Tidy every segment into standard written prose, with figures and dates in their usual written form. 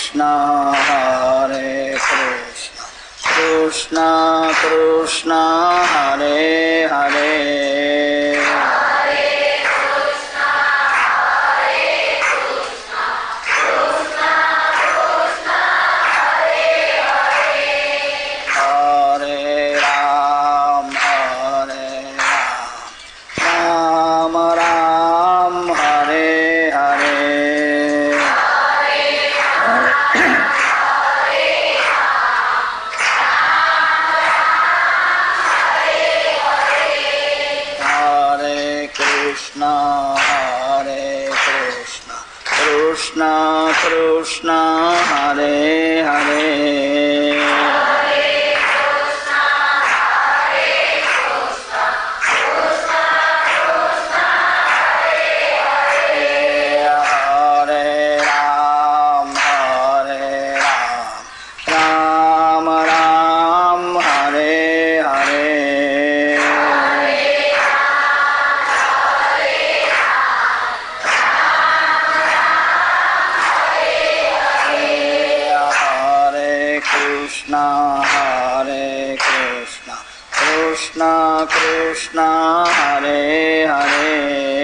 Krishna Hare Krishna Krishna Krishna Hare Hare Krishna Krishna Hare Hare Krishna Hare Hare Krishna Hare Hare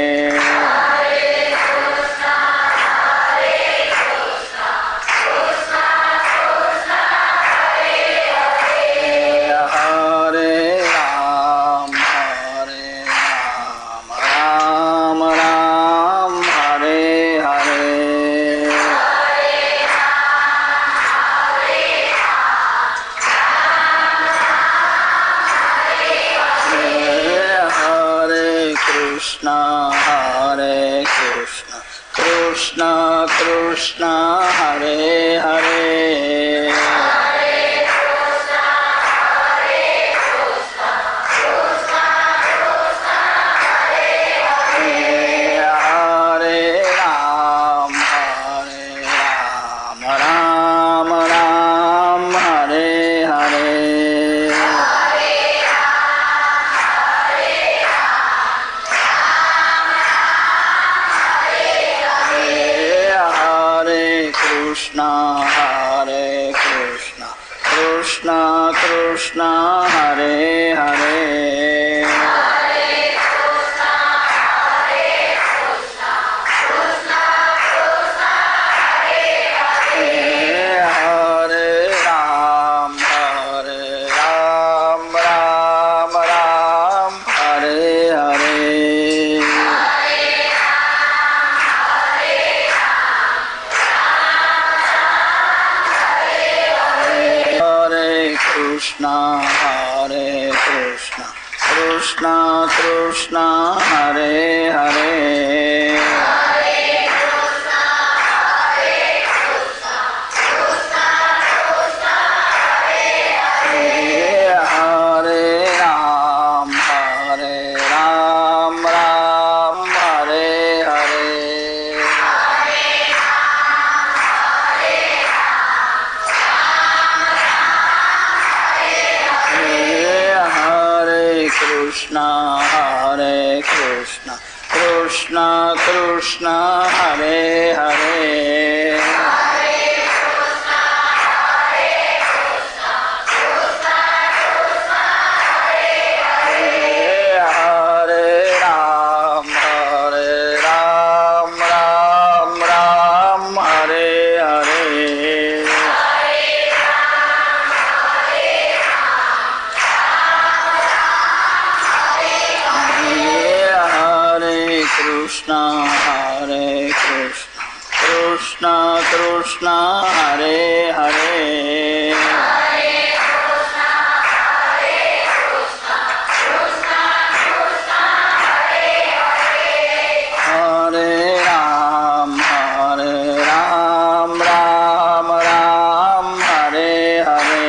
Krishna Hare Hare Krishna Hare Krishna Krishna Krishna Hare Hare Krishna Hare Krishna Krishna Krishna Hare Hare Krishna Hare Krishna Krishna Krishna Hare Hare Hare Ram Ram Ram Hare Hare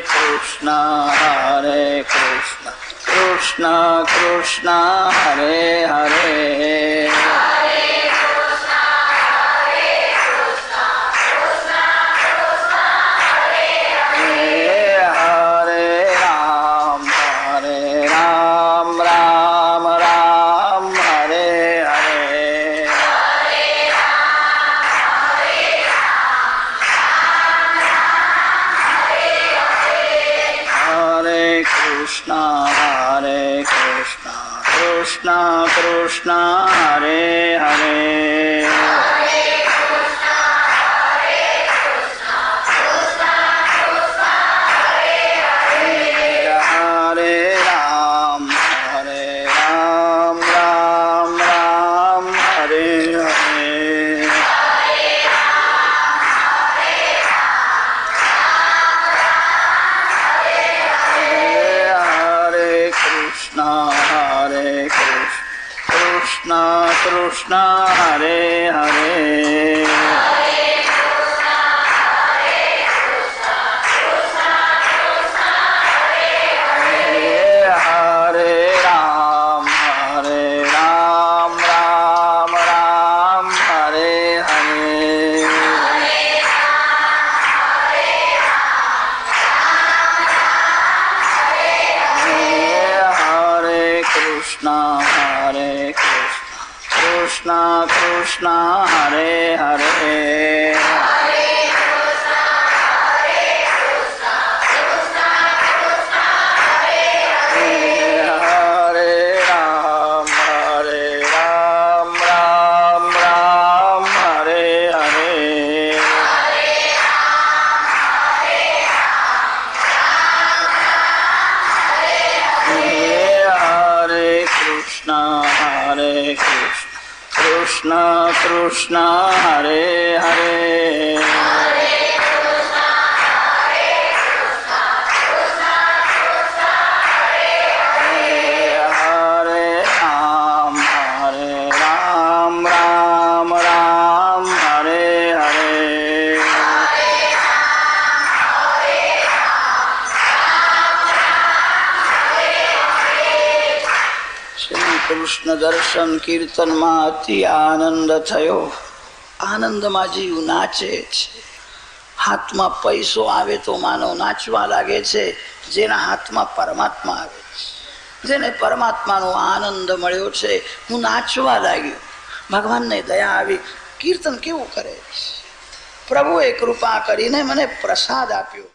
Krishna Hare Krishna Krishna Krishna Hare Hare Hare Ram હરે કૃષ્ણ કૃષ્ણ કૃષ્ણ હરે હરે કૃષ્ણ હરે હરે હરે રામ રામ રામ હરે હરે હરે કૃષ્ણ કૃષ્ણ કૃષ્ણ હરે હરે હરે રામ રામ રામ હરે હરે હરે કૃષ્ણ કૃષ્ણ કૃષ્ણ હરે હરે હરે રામ રામ રામ હરે હરે શ્રી કૃષ્ણ દર્શન કીર્તનમાં અતિ આનંદ થયો. આનંદમાં જીવ નાચે છે. હાથમાં પૈસો આવે તો માનવ નાચવા લાગે છે. જેના હાથમાં પરમાત્મા આવે છે, જેને પરમાત્માનો આનંદ મળ્યો છે, હું નાચવા લાગ્યો. ભગવાનને દયા આવી. કીર્તન કેવું કરે છે. પ્રભુએ કૃપા કરીને મને પ્રસાદ આપ્યો.